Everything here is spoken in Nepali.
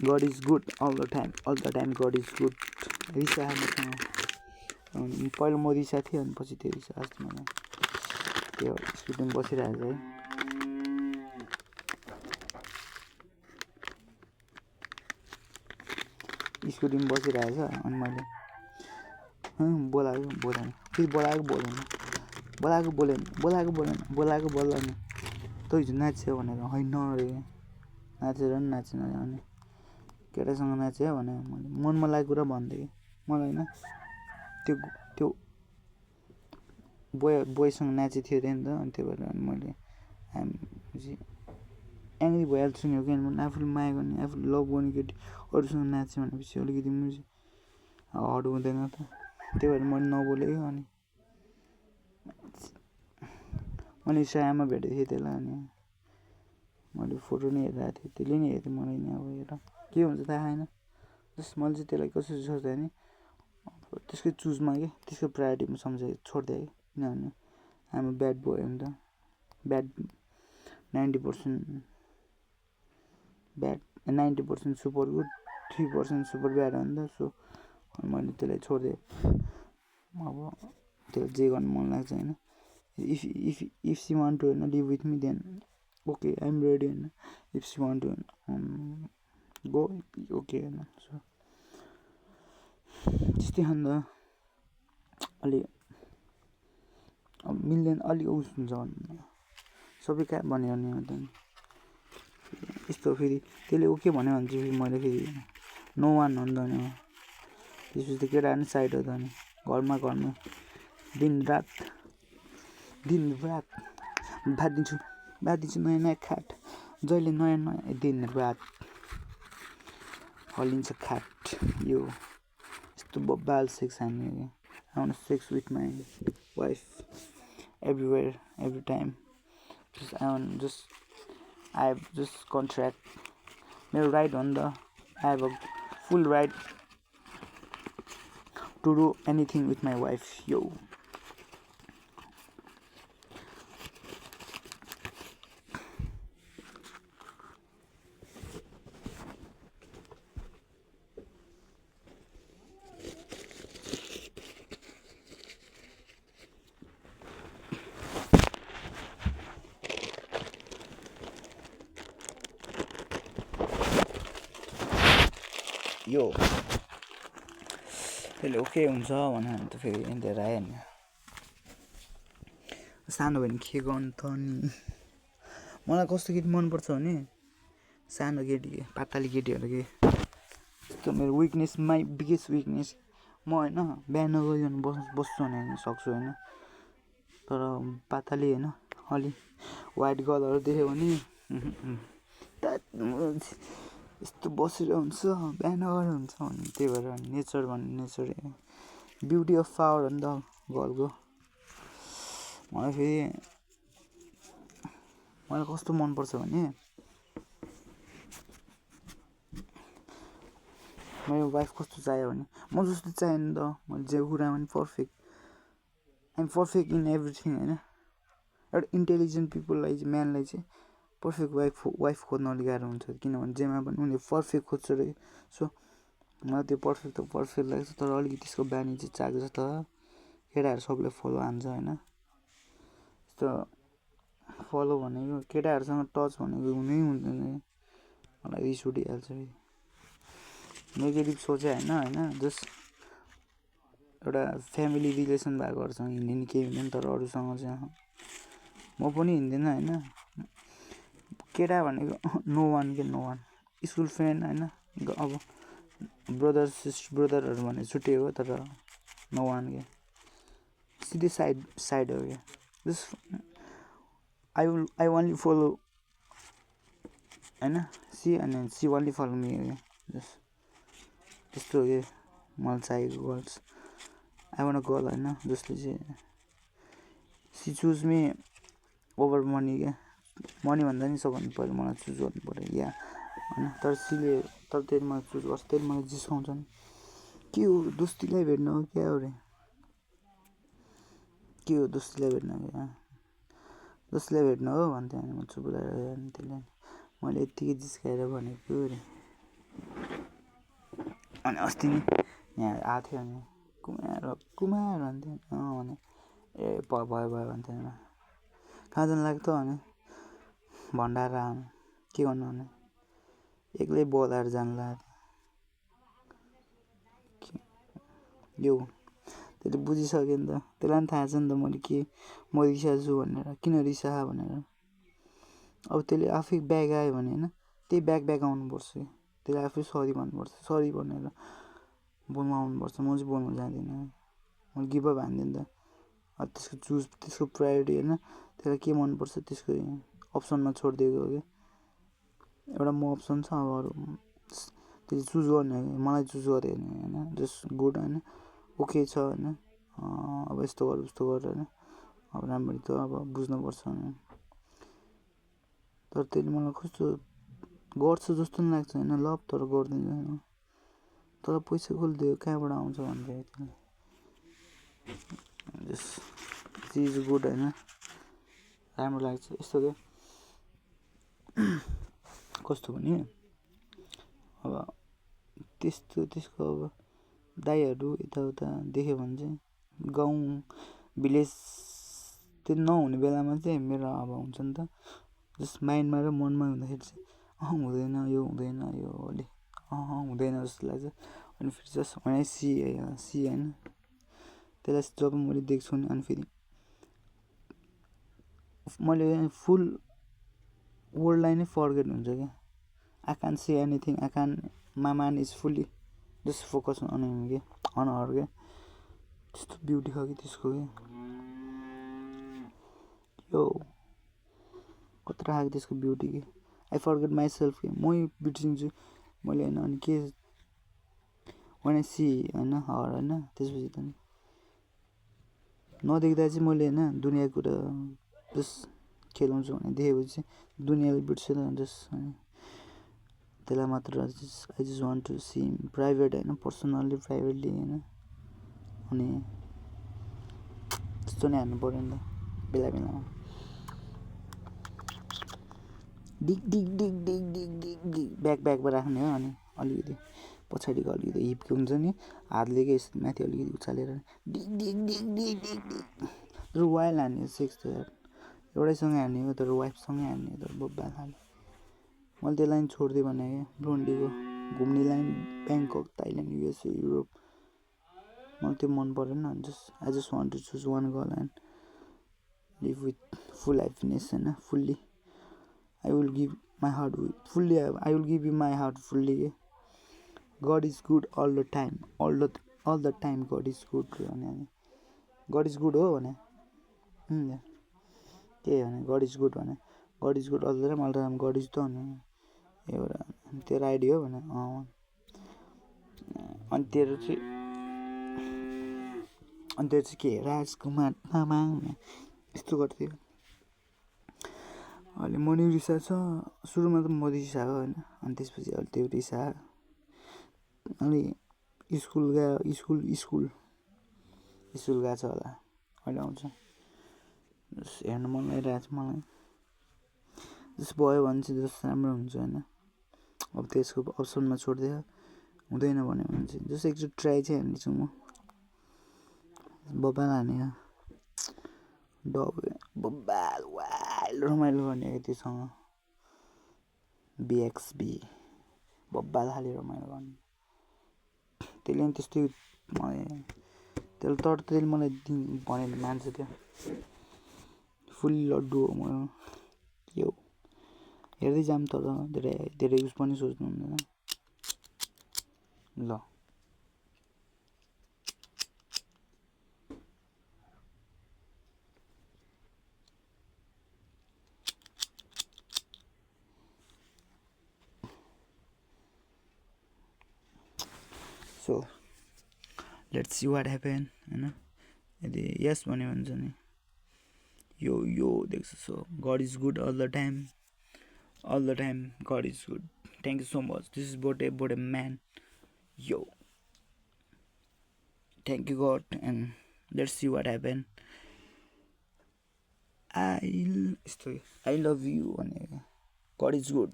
God is good all the time God is good रिसा मसँग पहिला म रिसा थिएँ अनि पछि त्यो रिसा आज मलाई त्यो स्कुटीमा बसिरहेको छ है स्कुटीमा बसिरहेको छ अनि मैले बोलाएको बोल्दैन त हिजो नाच्यो भनेर होइन अरे नाचेर नि नाचेन अनि केटासँग नाच्यो भने मैले मनमा लागेको कुरा भन्दै मलाई होइन त्यो बोयसँग नाचे थियो अरे नि त अनि त्यही भएर मैले एङ्ग्री भइहाल्छु नि हो किनभने आफूले माया गर्ने आफूले लभ गर्ने केटी अरूसँग नाच्यो भनेपछि अलिकति हट हुँदैन त त्यही भएर मैले नबोलेको अनि मैले सायामा भेटेको थिएँ त्यसलाई अनि मैले फोटो नै हेरिरहेको थिएँ त्यसले नि हेर्थेँ मलाई नि अब हेर के हुन्छ थाहा छैन जस्ट मैले चाहिँ त्यसलाई कसरी सोच्दै नि त्यसकै चुजमा के त्यसको प्रायोरिटीमा सम्झेर छोडिदिएँ किनभने हामी ब्याड बोय हो नि त bad 90% super good 3% super bad हो नि त सो मैले त्यसलाई छोडिदिएँ अब त्यसलाई जे गर्नु मन लाग्छ होइन इफ सी वान्ट टु होइन live with me then okay I am ready होइन if she want to go okay होइन सो त्यस्तै हो नि त अलि अब मिल्दैन अलिक उस हुन्छ सबै कहाँ भनिरहने हो त यस्तो फेरि त्यसले ओके भन्यो भने चाहिँ फेरि मैले फेरि नो वान हो नि त नि त्यसपछि त केटाहरू नि साइड हो त नि घरमा दिनरात बाँधिदिन्छु नयाँ नयाँ खाट जहिले नयाँ दिनरात हल्लिन्छ खाट यो यस्तो बब्बाल सेक्स हामी I want sex with my wife everywhere every time I have just contract मेरो right on the I have a full right to do anything with my wife yo यो त्यसले ओके हुन्छ भने त फेरि हिँडेर आयो नि सानो भयो भने के गर्नु त नि मलाई कस्तो केटी मनपर्छ भने सानो केटी पातली केटीहरू के त्यो मेरो विकनेस माई बिगेस्ट विकनेस म होइन बिहान गइकन बस्छु भने सक्छु होइन तर पातली होइन अलि वाइट गर्लहरू देख्यो भने यस्तो बसेर हुन्छ बिहान गरेर हुन्छ भने त्यही भएर नेचर ब्युटी अफ पावर हो नि त गर्लको मलाई कस्तो मनपर्छ भने मेरो वाइफ कस्तो चाहियो भने म जस्तो चाहियो नि त मैले जे कुरामा पनि पर्फेक्ट इन एभ्रिथिङ होइन एउटा इन्टेलिजेन्ट पिपललाई चाहिँ म्यानलाई चाहिँ पर्फेक्ट वाइफ खोज्न अलिक गाह्रो हुन्छ किनभने जेमा पनि उनीहरूले पर्फेक्ट खोज्छ अरे सो मलाई त्यो पर्फेक्ट लाग्छ तर अलिकति त्यसको बानी चाहिँ चाख्छ त केटाहरू सबले फलो हान्छ होइन यस्तो फलो भनेको केटाहरूसँग टच भनेको हुनै हुँदैन मलाई रिस उठिहाल्छ नेगेटिभ सोचे होइन जस्ट एउटा फ्यामिली रिलेसन भएकोहरूसँग हिँड्ने नि केही हुँदैन तर अरूसँग चाहिँ म पनि हिँड्दैन होइन केटा भनेको नो वान स्कुल फ्रेन्ड होइन अब ब्रदरहरू भने छुट्टै हो तर नो वान के सिधै साइड हो क्या जस्ट आई ओन्ली फलो होइन सी ओन्ली फलो मी हो क्या जस्ट त्यस्तो हो कि मलाई चाहिएको girls I want a girl होइन जसले चाहिँ she choose me over money क्या मनी भन्दा नि सबभन्दा पहिला मलाई चुज गर्नु पऱ्यो या होइन तर त्यसले मलाई चुज गर्छ त्यसले मलाई जिस्काउँछ नि के हो दोस्तीलाई भेट्न हो क्या हो रे के हो दोस्तीलाई भेट्न हो भन्थ्यो अनि म चुप लगाएर त्यसले मैले यत्तिकै जिस्काएर भनेको रे अनि अस्ति नि यहाँ आएको थियो अनि कुमार भन्थ्यो भने ए भयो भयो भन्थ्यो होइन कहाँ जानु लाग्यो त भने भण्डारा के गर्नु भने एक्लै बोलाएर जानु लाग्यो यो त्यसले बुझिसक्यो नि त त्यसलाई पनि थाहा छ नि त मैले के म रिसाएको छु भनेर किन रिसा भनेर अब त्यसले आफै ब्याग आयो भने होइन त्यही ब्याग आउनुपर्छ त्यसले आफै सरी भन्नुपर्छ सरी भनेर बोल्नु आउनुपर्छ म चाहिँ बोल्नु जान्दिनँ मैले गिभ अप हान्दिनँ नि त त्यसको प्रायोरिटी होइन त्यसलाई के मनपर्छ त्यसको अप्सनमा छोडिदिएको हो कि एउटा म अप्सन छ अब अरू त्यसले चुज गर्ने हो कि मलाई चुज गऱ्यो भने होइन जस्ट गुड होइन ओके छ होइन अब यस्तो गर उस्तो गर होइन अब राम्ररी त अब बुझ्नुपर्छ होइन तर त्यसले मलाई कस्तो गर्छ जस्तो पनि लाग्छ होइन लभ तर गर्दैन होइन तर पैसा कसले दियो कहाँबाट आउँछ भन्दै त्यसले जस्ट इज गुड होइन राम्रो लाग्छ यस्तो क्या कस्तो भने अब त्यसको अब दाइहरू यताउता देख्यो भने चाहिँ गाउँ भिलेज त्यो नहुने बेलामा चाहिँ मेरो अब हुन्छ नि त जस्ट माइन्डमा र मनमा हुँदाखेरि चाहिँ हुँदैन यो हुँदैन यो अलि हुँदैन जस्तो लाग्छ अनि फेरि जस्ट भने सी होइन त्यसलाई जब मैले देख्छु नि अनि फेरि मैले फुल वर्ल्डलाई नै फर्गेट हुन्छ क्या I can see anything I can my mind is fully just focus on him के अन हर के त्यस्तो ब्युटी छ कि त्यसको के यो कत्रो खाएको त्यसको ब्युटी के आई फर्गेट माइसेल्फ के मै बिर्सिन्छु मैले होइन अनि के वान आई सी होइन हर होइन त्यसपछि त नि नदेख्दा चाहिँ मैले होइन दुनियाँको कुरा जस्ट खेलाउँछु भने देखेपछि चाहिँ दुनियाँले बिर्छ त जस्ट होइन त्यसलाई मात्र I just want to see private होइन पर्सनल्ली प्राइभेटली होइन अनि त्यस्तो नै हान्नु पऱ्यो नि त बेला बेलामा डिग ब्यागमा राख्ने हो अनि अलिकति पछाडिको अलिकति हिपको हुन्छ नि हातले के माथि अलिकति उचालेर डिग तर वाइल हान्ने सेक्स त एउटैसँगै हान्ने हो तर वाइफसँगै हान्ने हो तर बोब्बा खाले मैले त्यो लाइन छोडिदिएँ भने ब्लोन्डीको घुम्ने line Bangkok Thailand USA Europe मलाई त्यो मन परेन just I just want to choose one girl and live with full happiness होइन fully I will give my heart fully I will give you my heart fully के God is good all the time all the time God is good भने गड इज गुड हो भने के भने गड इज गुड भने God is good all the time God is त भने एउटा तेरो आइडी हो भने अनि तेरो चाहिँ के राजकुमार तामाङ यस्तो गर्थ्यो अहिले म नि रिसा छ सुरुमा त म रिसाएको होइन अनि त्यसपछि अहिले त्यो रिसा अनि स्कुल गएको छ होला अहिले आउँछ हेर्नु मन लागिरहेको छ मलाई जस्तो भयो भने चाहिँ जस्तो राम्रो हुन्छ होइन अब त्यसको अप्सनमा छोडिदियो हुँदैन भन्यो भने चाहिँ जस्तो एकचोटि ट्राई चाहिँ हान्नेछु म बब्बाल हाने बब्बाल वाइल्ड रमाइलो गर्ने त्योसँग बिएक्सबी बब्बाल खाले रमाइलो गर्ने त्यसले पनि त्यस्तै मलाई त्यसले मलाई भनेर मान्छ त्यो फुल्ली लड्डु हो म यो हेर्दै जाऊँ तर धेरै उस पनि सोच्नु हुँदैन ल so let's see what happen होइन यदि यस भन्यो भने चाहिँ नि यो देख्छ so God is good all the time God is good thank you so much this is बोटे म्यान यो thank you God and let's see what happen I love you भने गड इज गुड